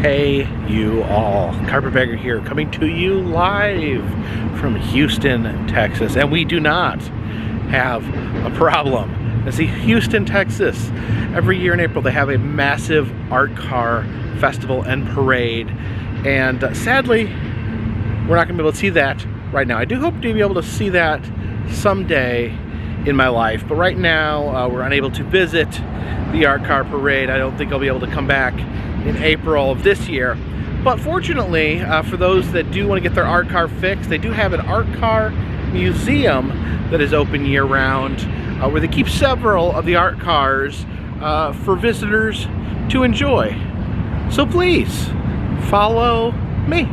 Hey you all, Carpetbagger here, coming to you live from Houston, Texas, and we do not have a problem. See, Houston, Texas, every year in April they have a massive art car festival and parade, and sadly we're not going to be able to see that right now. I do hope to be able to see that someday in my life, but right now we're unable to visit the art car parade. I don't think I'll be able to come back in April of this year. But fortunately, for those that do want to get their art car fixed, they do have an art car museum that is open year-round, where they keep several of the art cars for visitors to enjoy. So please, follow me.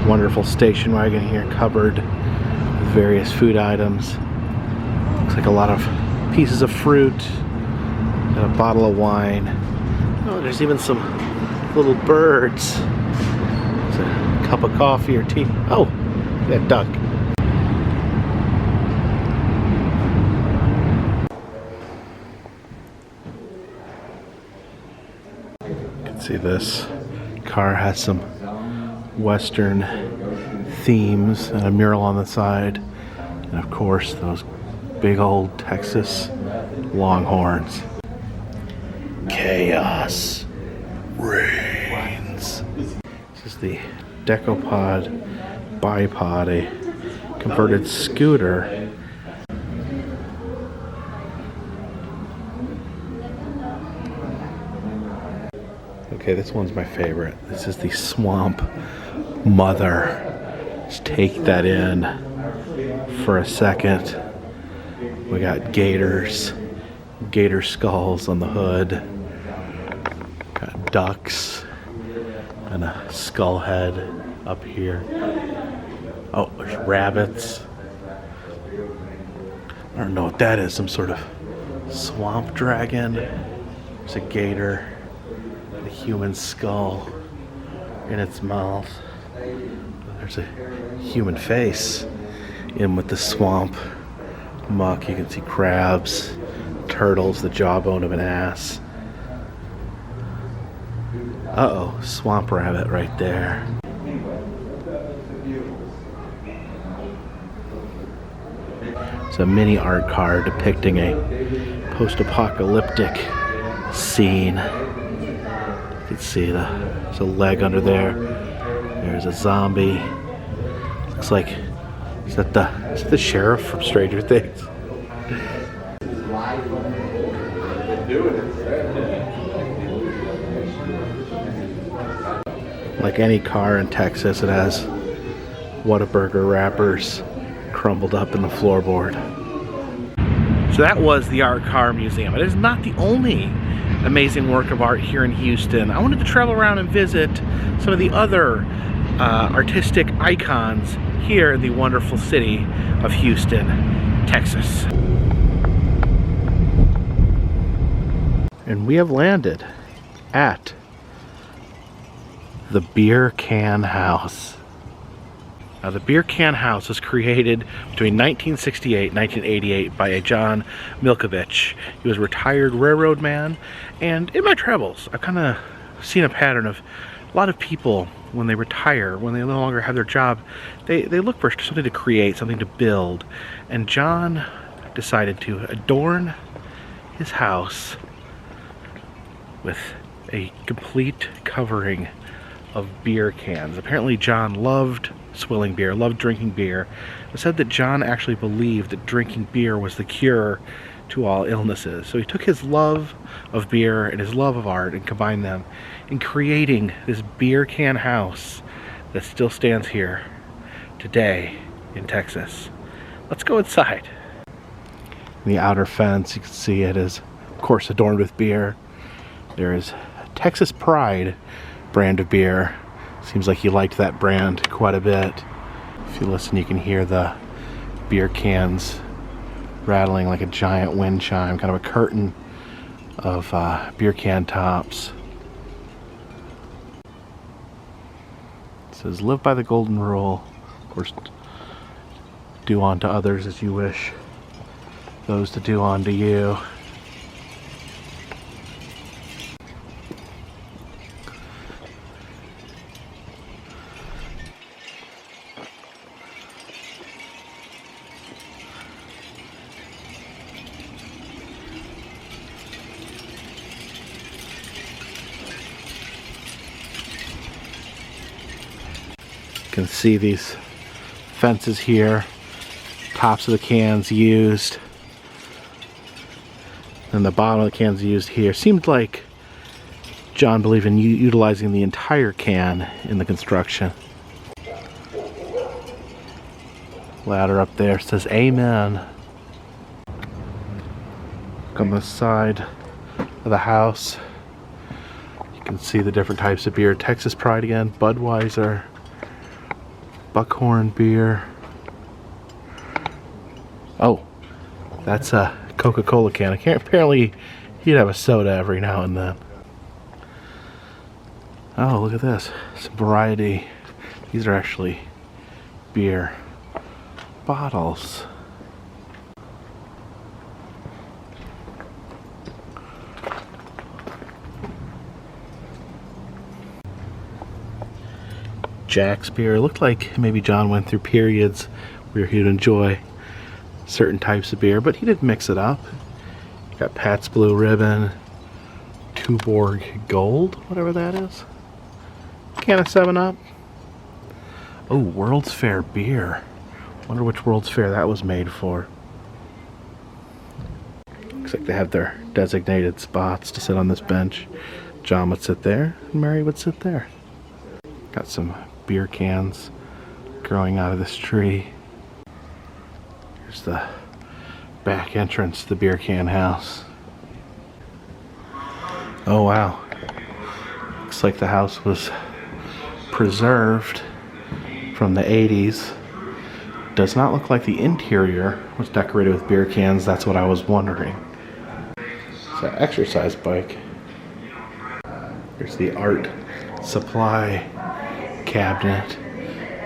Wonderful station wagon here, covered with various food items. Looks like a lot of pieces of fruit and a bottle of wine. Oh, there's even some little birds. There's a cup of coffee or tea. Oh, that duck. You can see this car has some Western themes and a mural on the side, and of course those big old Texas Longhorns. Chaos reigns. This is the Decopod bipod, a converted scooter. Okay, this one's my favorite. This is the Swamp Mother. Just take that in for a second. We got gators, gator skulls on the hood. Got ducks and a skull head up here. Oh, there's rabbits. I don't know what that is, some sort of swamp dragon. There's a gator, a human skull in its mouth. There's a human face in with the swamp muck. You can see crabs, turtles, the jawbone of an ass. Uh-oh, swamp rabbit right there. It's a mini art car depicting a post-apocalyptic scene. You can see there's a leg under there. There's a zombie. Looks like, is that the sheriff from Stranger Things? Like any car in Texas, it has Whataburger wrappers crumbled up in the floorboard. So that was the Art Car Museum. It is not the only amazing work of art here in Houston. I wanted to travel around and visit some of the other artistic icons here in the wonderful city of Houston, Texas. And we have landed at the Beer Can House. Now, the Beer Can House was created between 1968 and 1988 by a John Milkovich. He was a retired railroad man, and in my travels, I've kind of seen a pattern of a lot of people, when they retire, when they no longer have their job, they look for something to create, something to build. And John decided to adorn his house with a complete covering of beer cans. Apparently John loved swilling beer, loved drinking beer. It said that John actually believed that drinking beer was the cure to all illnesses. So he took his love of beer and his love of art and combined them in creating this beer can house that still stands here today in Texas. Let's go inside. In the outer fence, you can see it is, of course, adorned with beer. There is Texas Pride brand of beer. Seems like he liked that brand quite a bit. If you listen, you can hear the beer cans rattling like a giant wind chime, kind of a curtain of beer can tops. It says, live by the golden rule. Of course, do unto others as you wish those to do unto you. You can see these fences here, tops of the cans used, and the bottom of the cans used here. Seemed like John believed in utilizing the entire can in the construction. Ladder up there says amen. Look on the side of the house. You can see the different types of beer. Texas Pride again, Budweiser, Buckhorn beer. Oh, that's a Coca-Cola can. Apparently he'd have a soda every now and then. Oh, look at this. Some variety. These are actually beer bottles. Jack's beer. It looked like maybe John went through periods where he'd enjoy certain types of beer, but he did mix it up. You got Pat's Blue Ribbon, Tuborg Gold, whatever that is. Can of 7-Up. Oh, World's Fair beer. Wonder which World's Fair that was made for. Looks like they have their designated spots to sit on this bench. John would sit there, and Mary would sit there. Got some beer cans growing out of this tree. Here's the back entrance to the beer can house. Oh wow. Looks like the house was preserved from the 80s. Does not look like the interior was decorated with beer cans. That's what I was wondering. It's an exercise bike. Here's the art supply cabinet.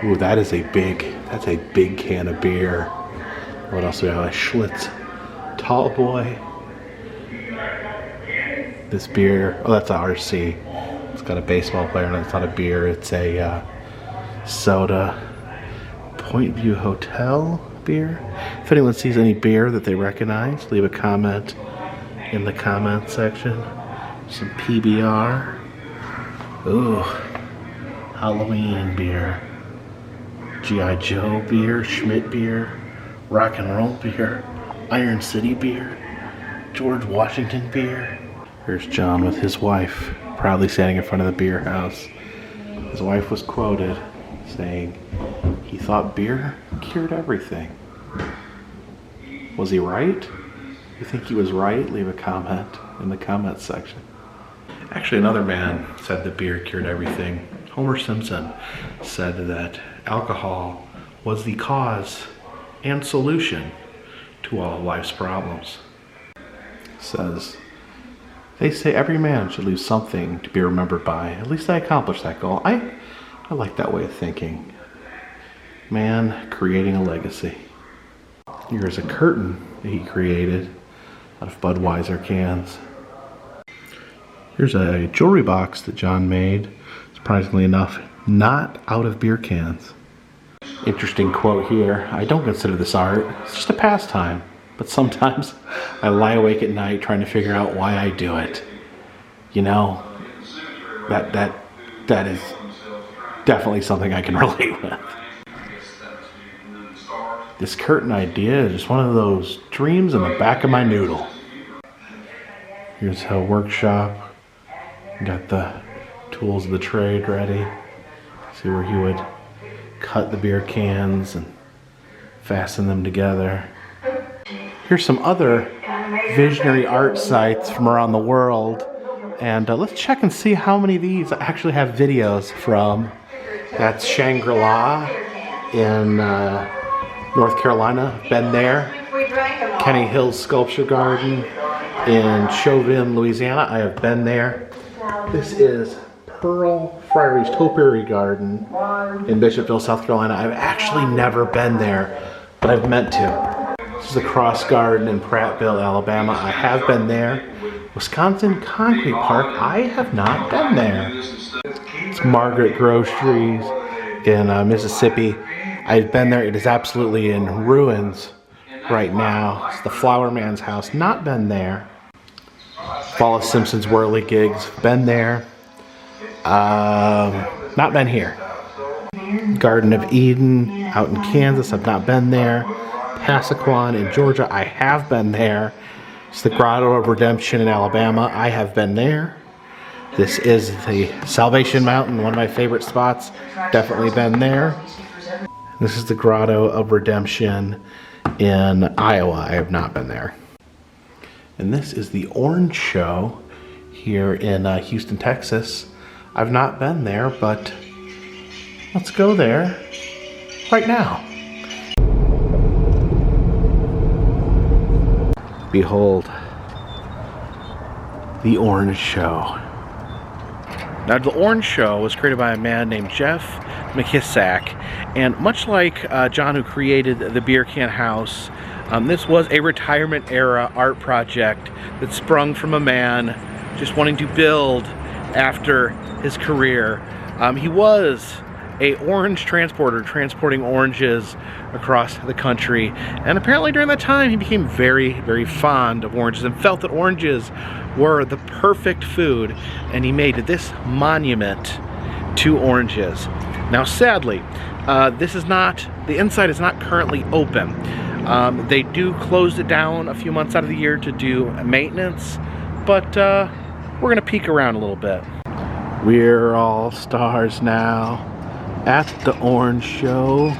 Ooh, that's a big can of beer. What else do we have? A Schlitz Tall Boy. This beer, oh, that's a RC. It's got a baseball player, and it's not a beer, it's a soda. Point View Hotel beer. If anyone sees any beer that they recognize, leave a comment in the comment section. Some PBR. Ooh, Halloween beer. G.I. Joe beer, Schmidt beer, Rock and Roll beer, Iron City beer, George Washington beer. Here's John with his wife, proudly standing in front of the beer house. His wife was quoted saying, he thought beer cured everything. Was he right? You think he was right? Leave a comment in the comments section. Actually, another man said that beer cured everything. Homer Simpson said that alcohol was the cause and solution to all of life's problems. Says, they say every man should leave something to be remembered by. At least I accomplished that goal. I like that way of thinking. Man creating a legacy. Here's a curtain that he created out of Budweiser cans. Here's a jewelry box that John made, surprisingly enough, not out of beer cans. Interesting quote here. I don't consider this art. It's just a pastime. But sometimes I lie awake at night trying to figure out why I do it. You know, that is definitely something I can relate with. This curtain idea is just one of those dreams in the back of my noodle. Here's a workshop. Got the tools of the trade ready. See where he would cut the beer cans and fasten them together. Here's some other visionary art sites from around the world. And let's check and see how many of these actually have videos from. That's Shangri-La in North Carolina. Been there. Kenny Hill's Sculpture Garden in Chauvin, Louisiana. I have been there. This is Pearl Friary's Topiary Garden in Bishopville, South Carolina. I've actually never been there, but I've meant to. This is the Cross Garden in Prattville, Alabama. I have been there. Wisconsin Concrete Park, I have not been there. It's Margaret Groceries in Mississippi. I've been there. It is absolutely in ruins right now. It's the Flower Man's house. Not been there. Wallace Simpson's Whirly Gigs. Been there. Not been here. Garden of Eden out in Kansas. I've not been there. Passaquan in Georgia. I have been there. It's the Grotto of Redemption in Alabama. I have been there. This is the Salvation Mountain, one of my favorite spots. Definitely been there. This is the Grotto of Redemption in Iowa. I have not been there. And this is the Orange Show here in Houston, Texas. I've not been there, but let's go there right now. Behold, the Orange Show. Now, the Orange Show was created by a man named Jeff McKissack, and much like John, who created the Beer Can House, this was a retirement era art project that sprung from a man just wanting to build after his career. He was a orange transporter, transporting oranges across the country, and apparently during that time he became very, very fond of oranges and felt that oranges were the perfect food, and he made this monument to oranges. Now, sadly, the inside is not currently open. They do close it down a few months out of the year to do maintenance, but we're gonna peek around a little bit. We're all stars now at the Orange Show.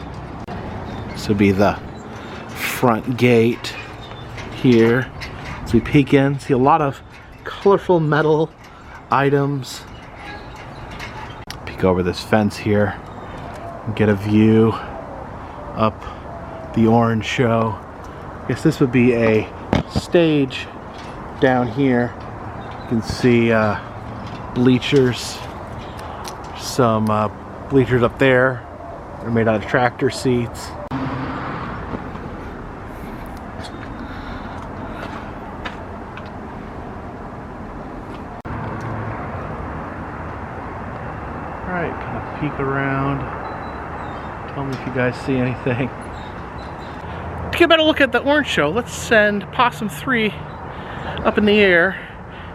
This would be the front gate here. As we peek in, see a lot of colorful metal items. Peek over this fence here and get a view up the Orange Show. I guess this would be a stage down here. You can see bleachers. Some bleachers up there. They're made out of tractor seats. Alright, kind of peek around. Tell me if you guys see anything. To get a better look at the Orange Show, let's send Possum 3 up in the air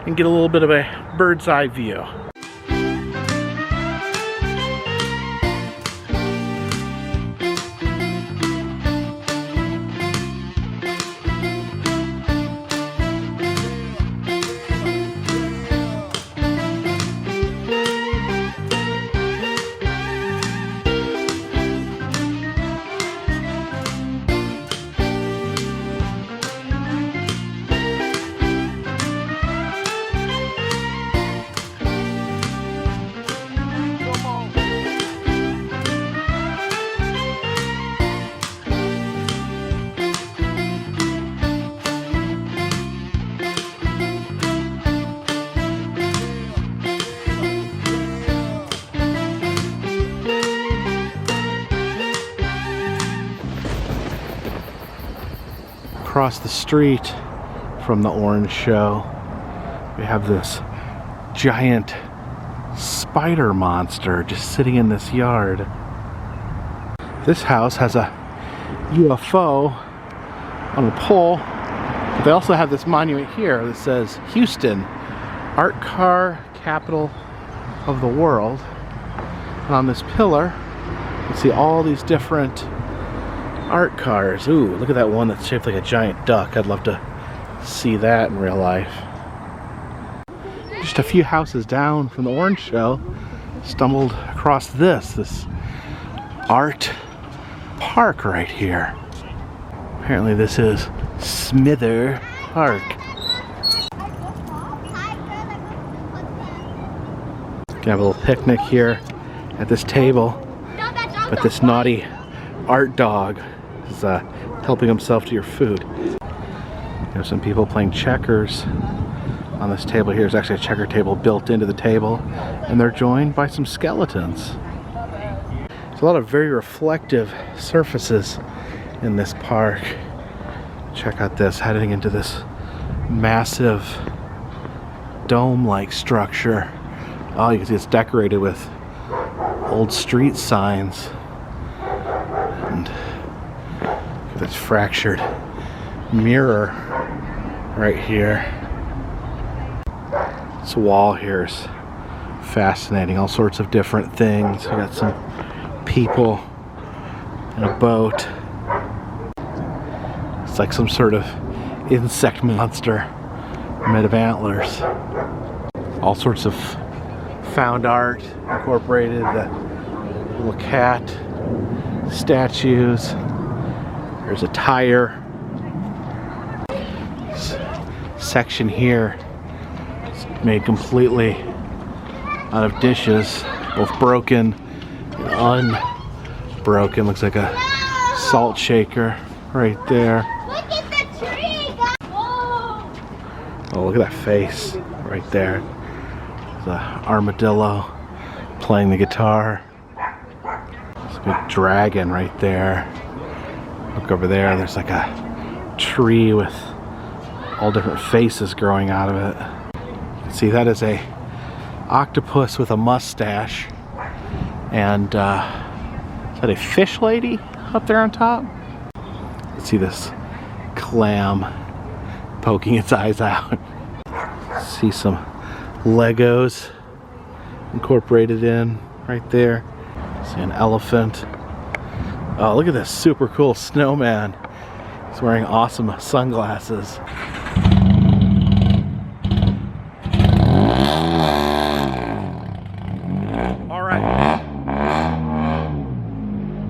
and get a little bit of a bird's eye view. Across the street from the Orange Show, we have this giant spider monster just sitting in this yard. This house has a UFO on a pole, but they also have this monument here that says Houston, art car capital of the world. And on this pillar, you can see all these different art cars. Ooh, look at that one that's shaped like a giant duck. I'd love to see that in real life. Just a few houses down from the Orange Show, stumbled across this art park right here. Apparently this is Smither Park. Gonna have a little picnic here at this table, but this naughty art dog is helping himself to your food. There's some people playing checkers on this table here. There's actually a checker table built into the table, and they're joined by some skeletons. There's a lot of very reflective surfaces in this park. Check out this, heading into this massive dome-like structure. Oh, you can see it's decorated with old street signs. And this fractured mirror right here. This wall here is fascinating. All sorts of different things. We got some people in a boat. It's like some sort of insect monster made of antlers. All sorts of found art incorporated. The little cat statues. There's a tire. This section here is made completely out of dishes, both broken and unbroken. Looks like a salt shaker right there. Look at the tree! Whoa! Oh, look at that face right there. There's an armadillo playing the guitar. There's a big dragon right there. Look over there, there's like a tree with all different faces growing out of it. You can see that is a octopus with a mustache. And is that a fish lady up there on top? Let's see this clam poking its eyes out. See some Legos incorporated in right there. See an elephant. Oh, look at this super cool snowman. He's wearing awesome sunglasses.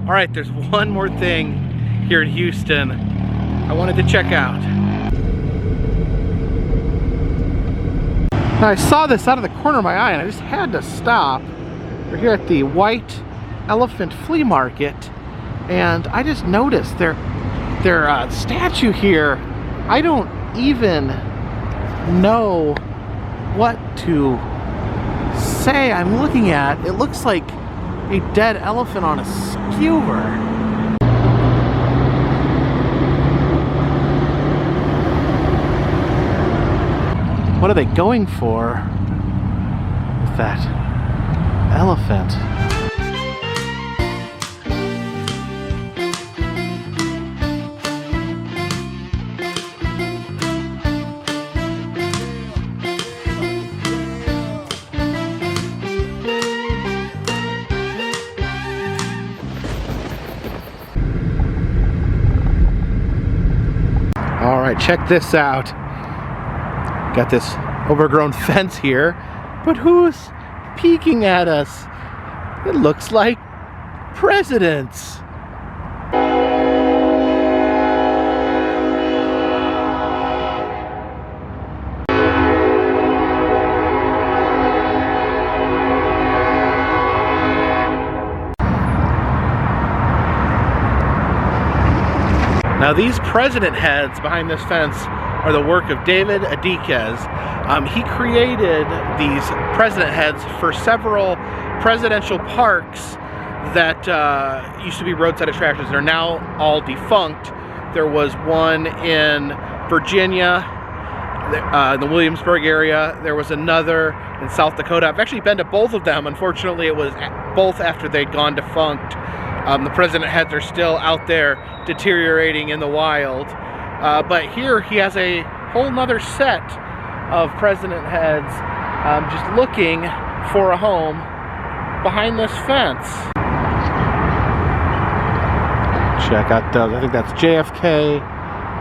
All right, there's one more thing here in Houston I wanted to check out. Now, I saw this out of the corner of my eye and I just had to stop. We're here at the White Elephant Flea Market, and I just noticed their statue here. I don't even know what to say. I'm looking at it. Looks like a dead elephant on a skewer. What are they going for with that elephant? All right, check this out. Got this overgrown fence here, but who's peeking at us? It looks like presidents. Now these president heads behind this fence are the work of David Adiquez. He created these president heads for several presidential parks that used to be roadside attractions. They're now all defunct. There was one in Virginia, in the Williamsburg area. There was another in South Dakota. I've actually been to both of them. Unfortunately, it was both after they'd gone defunct. The president heads are still out there deteriorating in the wild. But here he has a whole nother set of president heads just looking for a home behind this fence. Check out those. I think that's JFK,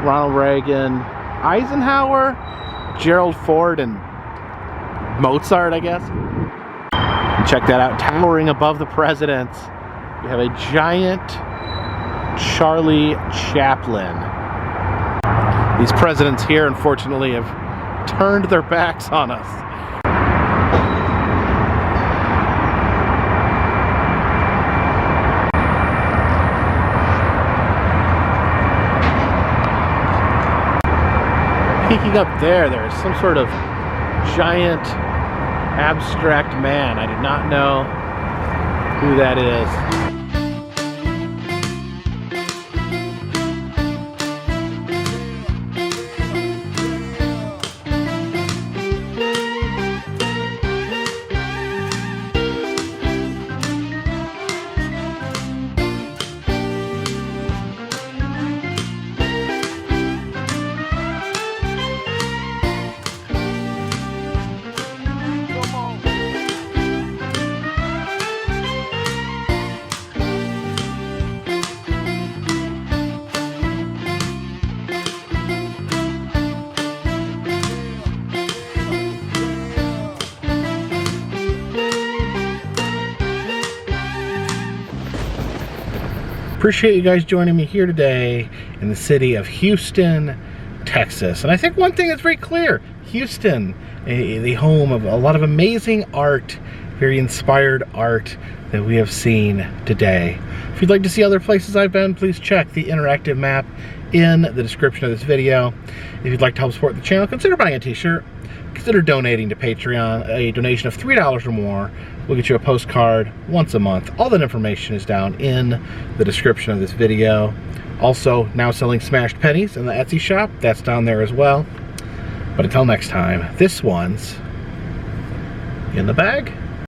Ronald Reagan, Eisenhower, Gerald Ford, and Mozart, I guess. And check that out, towering above the presidents. We have a giant Charlie Chaplin. These presidents here, unfortunately, have turned their backs on us. looking up there, there's some sort of giant abstract man. I do not know who that is. Appreciate you guys joining me here today in the city of Houston, Texas. And I think one thing is very clear. Houston, the home of a lot of amazing art, very inspired art that we have seen today. If you'd like to see other places I've been, please check the interactive map in the description of this video. If you'd like to help support the channel, consider buying a t-shirt. Consider donating to Patreon. A donation of $3 or more will get you a postcard once a month. All that information is down in the description of this video. Also, now selling smashed pennies in the Etsy shop. That's down there as well. But until next time, this one's in the bag.